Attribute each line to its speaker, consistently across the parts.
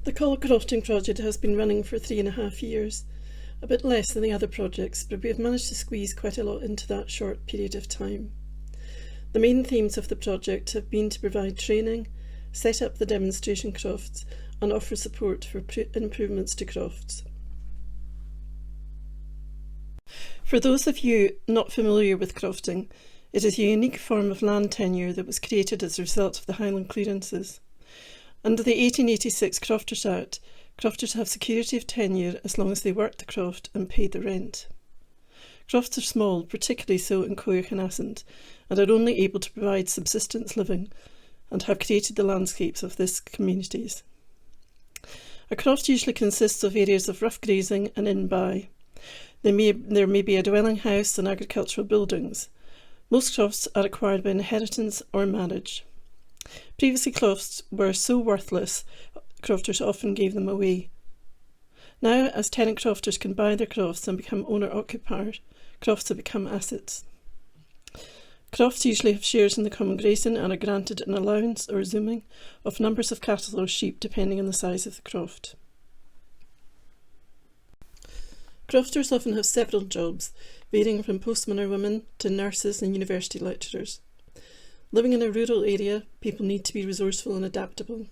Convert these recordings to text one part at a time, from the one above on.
Speaker 1: The CALLP Crofting project has been running for 3.5 years, a bit less than the other projects, but we have managed to squeeze quite a lot into that short period of time. The main themes of the project have been to provide training, set up the demonstration crofts, and offer support for improvements to crofts. For those of you not familiar with crofting, it is a unique form of land tenure that was created as a result of the Highland clearances. Under the 1886 Crofters Act, crofters have security of tenure as long as they work the croft and pay the rent. Crofts are small, particularly so in Coigach and Assynt, and are only able to provide subsistence living and have created the landscapes of these communities. A croft usually consists of areas of rough grazing and in-by. There may be a dwelling house and agricultural buildings. Most crofts are acquired by inheritance or marriage. Previously, crofts were so worthless, crofters often gave them away. Now, as tenant crofters can buy their crofts and become owner-occupied, crofts have become assets. Crofts usually have shares in the common grazing and are granted an allowance or zooming of numbers of cattle or sheep depending on the size of the croft. Crofters often have several jobs, varying from postmen or women to nurses and university lecturers. Living in a rural area, people need to be resourceful and adaptable.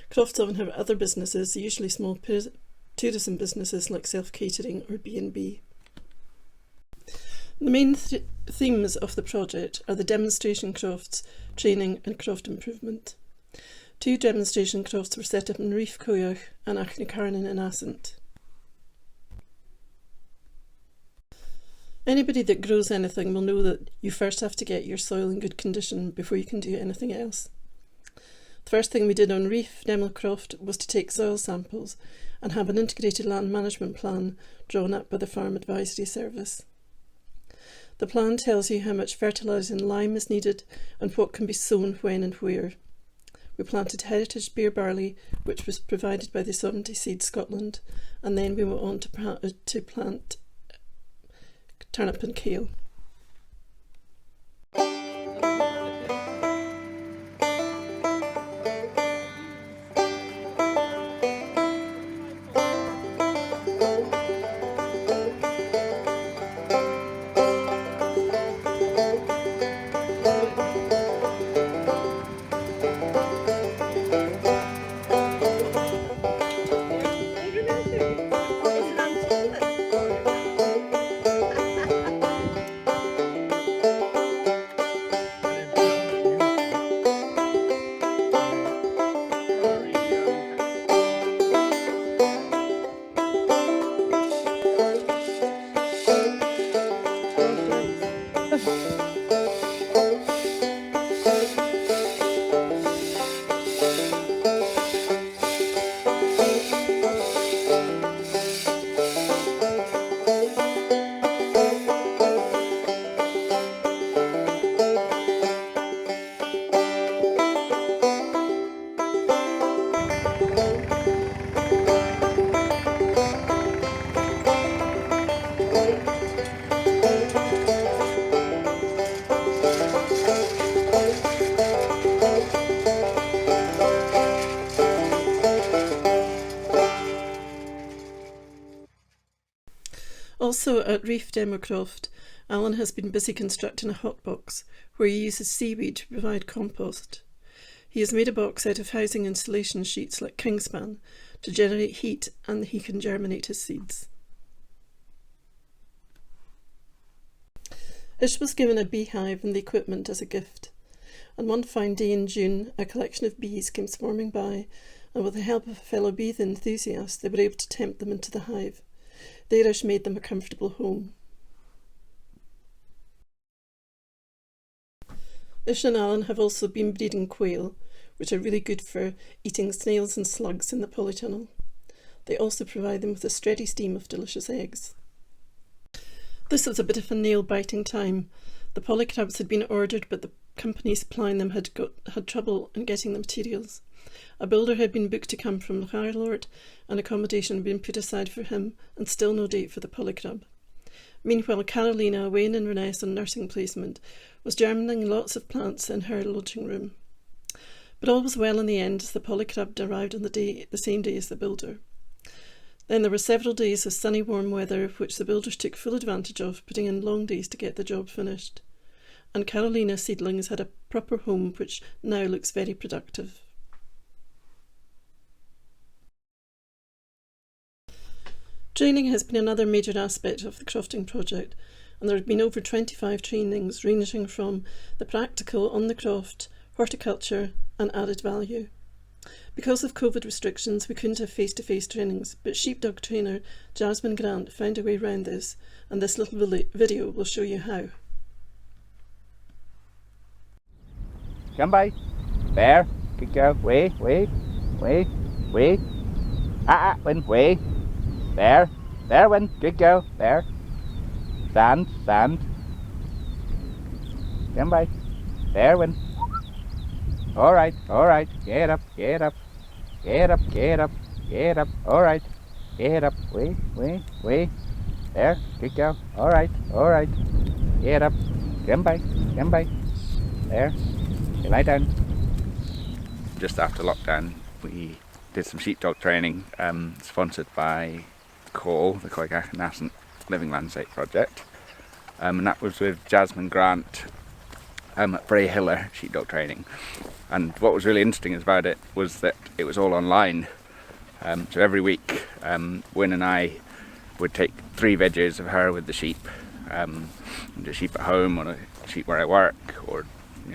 Speaker 1: Crofts often have other businesses, usually small tourism businesses like self-catering or B&B. The main themes of the project are the demonstration crofts, training and croft improvement. 2 demonstration crofts were set up in Reef, Coigach and Achnacarnan in Assynt. Anybody that grows anything will know that you first have to get your soil in good condition before you can do anything else. The first thing we did on Reef Demo Croft was to take soil samples and have an integrated land management plan drawn up by the Farm Advisory Service. The plan tells you how much fertiliser and lime is needed and what can be sown when and where. We planted heritage beer barley, which was provided by the Sovereignty Seed Scotland, and then we went on to plant turnip and kale. Also at Reef Demo Croft, Alan has been busy constructing a hotbox where he uses seaweed to provide compost. He has made a box out of housing insulation sheets like kingspan to generate heat, and he can germinate his seeds. Ish was given a beehive and the equipment as a gift, and one fine day in June a collection of bees came swarming by, and with the help of a fellow bee enthusiast they were able to tempt them into the hive. The Irish made them a comfortable home. Ish and Alan have also been breeding quail, which are really good for eating snails and slugs in the polytunnel. They also provide them with a steady stream of delicious eggs. This was a bit of a nail-biting time. The polycrabs had been ordered, but the company supplying them had trouble in getting the materials. A builder had been booked to come from Lochirelord, and accommodation had been put aside for him, and still no date for the polycrab. Meanwhile, Carolina, away in Inverness on nursing placement, was germinating lots of plants in her lodging room. But all was well in the end as the polycrab arrived on the same day as the builder. Then there were several days of sunny warm weather which the builders took full advantage of, putting in long days to get the job finished. And Carolina seedlings had a proper home which now looks very productive. Training has been another major aspect of the crofting project, and there have been over 25 trainings ranging from the practical on the croft, horticulture and added value. Because of COVID restrictions we couldn't have face-to-face trainings, but sheepdog trainer Jasmine Grant found a way around this, and this little video will show you how.
Speaker 2: Come by. There. Good girl. Way. Win. Way. There. There, Win. Good girl. There. Stand. Come by. There, Win. Alright. Get up. Get up. Alright. Get up. Way. There. Good girl. Alright. Get up. Come by. There. You lie down. Just after lockdown we did some sheepdog training sponsored by CALLP, the Coigach and Assynt Living Landscape project, and that was with Jasmine Grant at Bray Hiller sheepdog training. And what was really interesting about it was that it was all online, so every week Win and I would take 3 videos of her with the sheep, the sheep at home, or a sheep where I work, or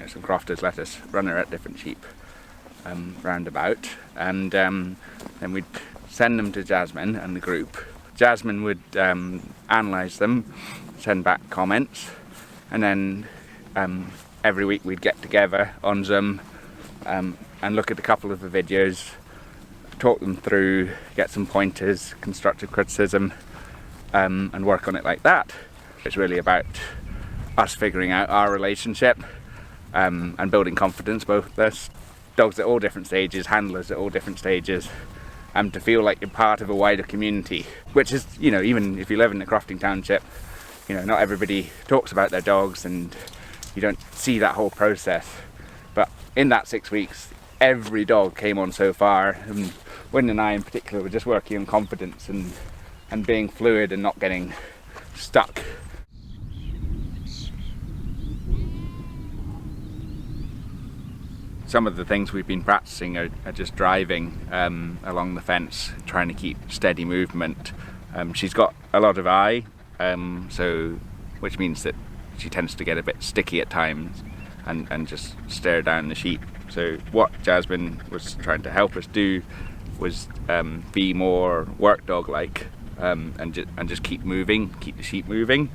Speaker 2: some crofters let us run her at different sheep roundabout, and then we'd send them to Jasmine and the group. Jasmine would analyse them, send back comments, and then every week we'd get together on Zoom and look at a couple of the videos, talk them through, get some pointers, constructive criticism, and work on it like that. It's really about us figuring out our relationship and building confidence, both of us. Dogs at all different stages, handlers at all different stages, to feel like you're part of a wider community, which is, even if you live in a crofting township, not everybody talks about their dogs and you don't see that whole process. But in that 6 weeks, every dog came on so far, and Win and I in particular were just working on confidence and being fluid and not getting stuck. Some of the things we've been practicing are just driving along the fence, trying to keep steady movement. She's got a lot of eye, which means that she tends to get a bit sticky at times and just stare down the sheep. So what Jasmine was trying to help us do was be more work dog like and just keep the sheep moving.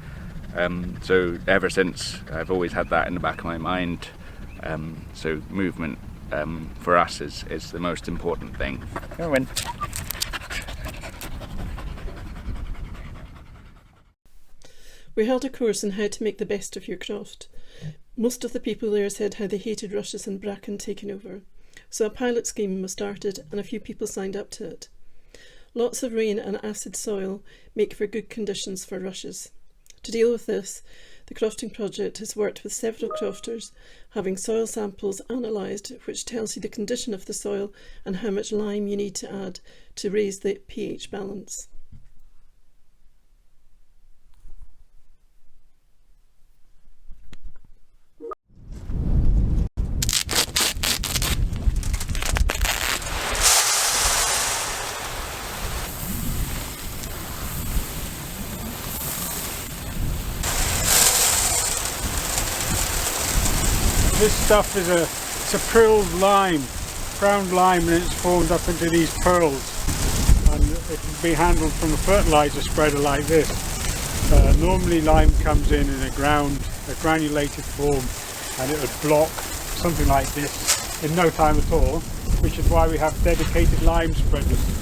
Speaker 2: So ever since, I've always had that in the back of my mind. So movement for us is the most important thing. Come on, Win.
Speaker 1: We held a course on how to make the best of your croft. Most of the people there said how they hated rushes and bracken taking over, so a pilot scheme was started and a few people signed up to it. Lots of rain and acid soil make for good conditions for rushes. To deal with this, the Crofting project has worked with several crofters, having soil samples analysed, which tells you the condition of the soil and how much lime you need to add to raise the pH balance.
Speaker 3: This stuff is it's a pearled lime, ground lime, and it's formed up into these pearls, and it can be handled from a fertilizer spreader like this. Normally lime comes in a granulated form, and it would block something like this in no time at all, which is why we have dedicated lime spreaders.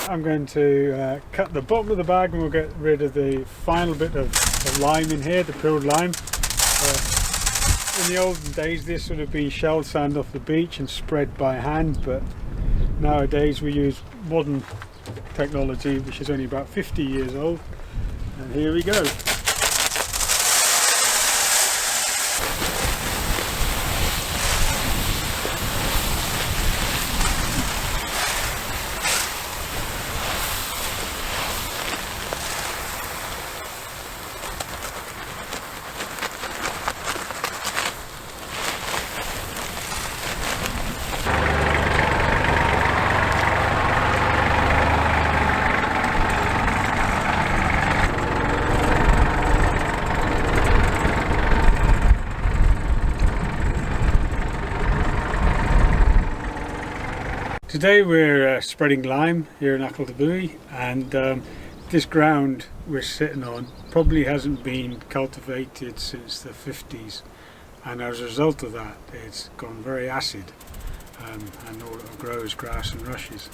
Speaker 3: I'm going to cut the bottom of the bag and we'll get rid of the final bit of lime in here, the peeled lime. In the olden days this would have been shelled sand off the beach and spread by hand, but Nowadays we use modern technology, which is only about 50 years old, and here we go. Today we're spreading lime here in Acaldabui, and this ground we're sitting on probably hasn't been cultivated since the 50s, and as a result of that it's gone very acid, and all it'll grow is grass and rushes.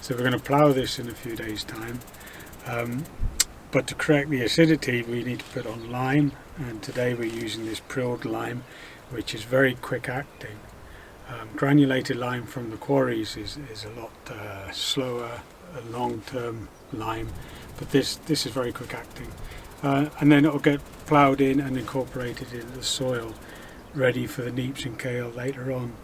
Speaker 3: So we're going to plough this in a few days' time, but to correct the acidity we need to put on lime, and today we're using this prilled lime, which is very quick acting. Granulated lime from the quarries is a lot slower, long-term lime, but this is very quick acting, and then it'll get ploughed in and incorporated into the soil, ready for the neeps and kale later on.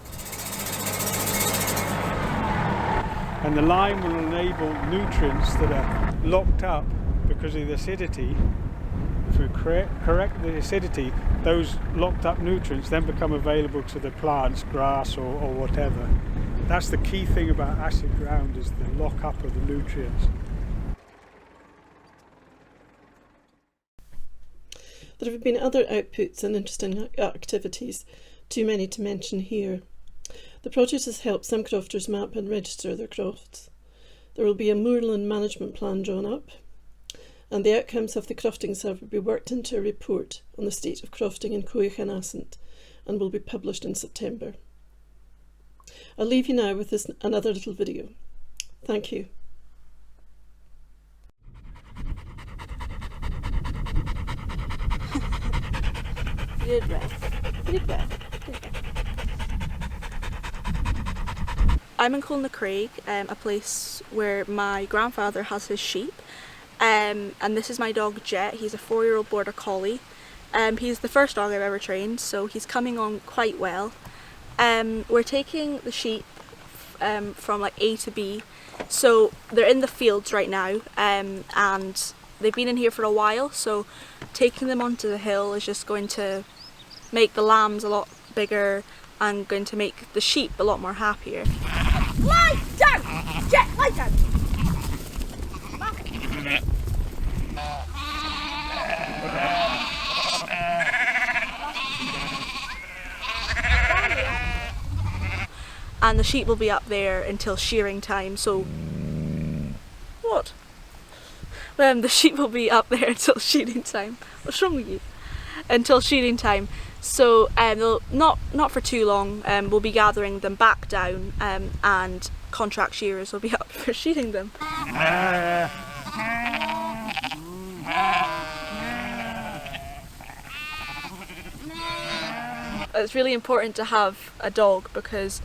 Speaker 3: And the lime will enable nutrients that are locked up because of the acidity. If we correct the acidity, those locked up nutrients then become available to the plants, grass or whatever. That's the key thing about acid ground, is the lock up of the nutrients.
Speaker 1: There have been other outputs and interesting activities, too many to mention here. The project has helped some crofters map and register their crofts. There will be a moorland management plan drawn up, and the outcomes of the crofting survey will be worked into a report on the state of crofting in Coigach and Assynt, and will be published in September. I'll leave you now with another little video. Thank you.
Speaker 4: Good breath. Good breath. I'm in Coigach, a place where my grandfather has his sheep. And this is my dog Jet. He's a 4-year-old border collie. He's the first dog I've ever trained, so he's coming on quite well. We're taking the sheep from like A to B, so they're in the fields right now, and they've been in here for a while, so taking them onto the hill is just going to make the lambs a lot bigger and going to make the sheep a lot more happier. Lie down! Jet, lie down! And the sheep will be up there until shearing time, so... What? The sheep will be up there until shearing time. What's wrong with you? Until shearing time. So they'll not for too long. We'll be gathering them back down, and contract shearers will be up for shearing them. It's really important to have a dog because,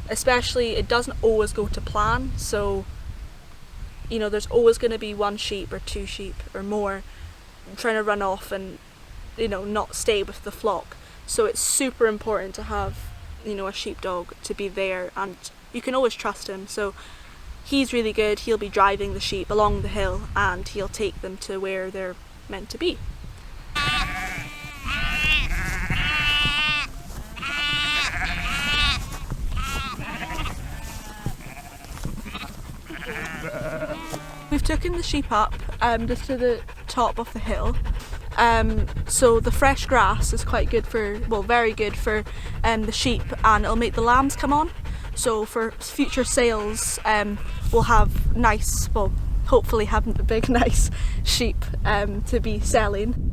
Speaker 4: especially, it doesn't always go to plan, so you know there's always going to be one sheep or two sheep or more trying to run off and not stay with the flock. So it's super important to have a sheepdog to be there, and you can always trust him. So he's really good. He'll be driving the sheep along the hill and he'll take them to where they're meant to be. We've taken the sheep up just to the top of the hill. So the fresh grass is quite good for, well, very good for the sheep, and it'll make the lambs come on. So for future sales, we'll have nice, well, hopefully have big nice sheep to be selling.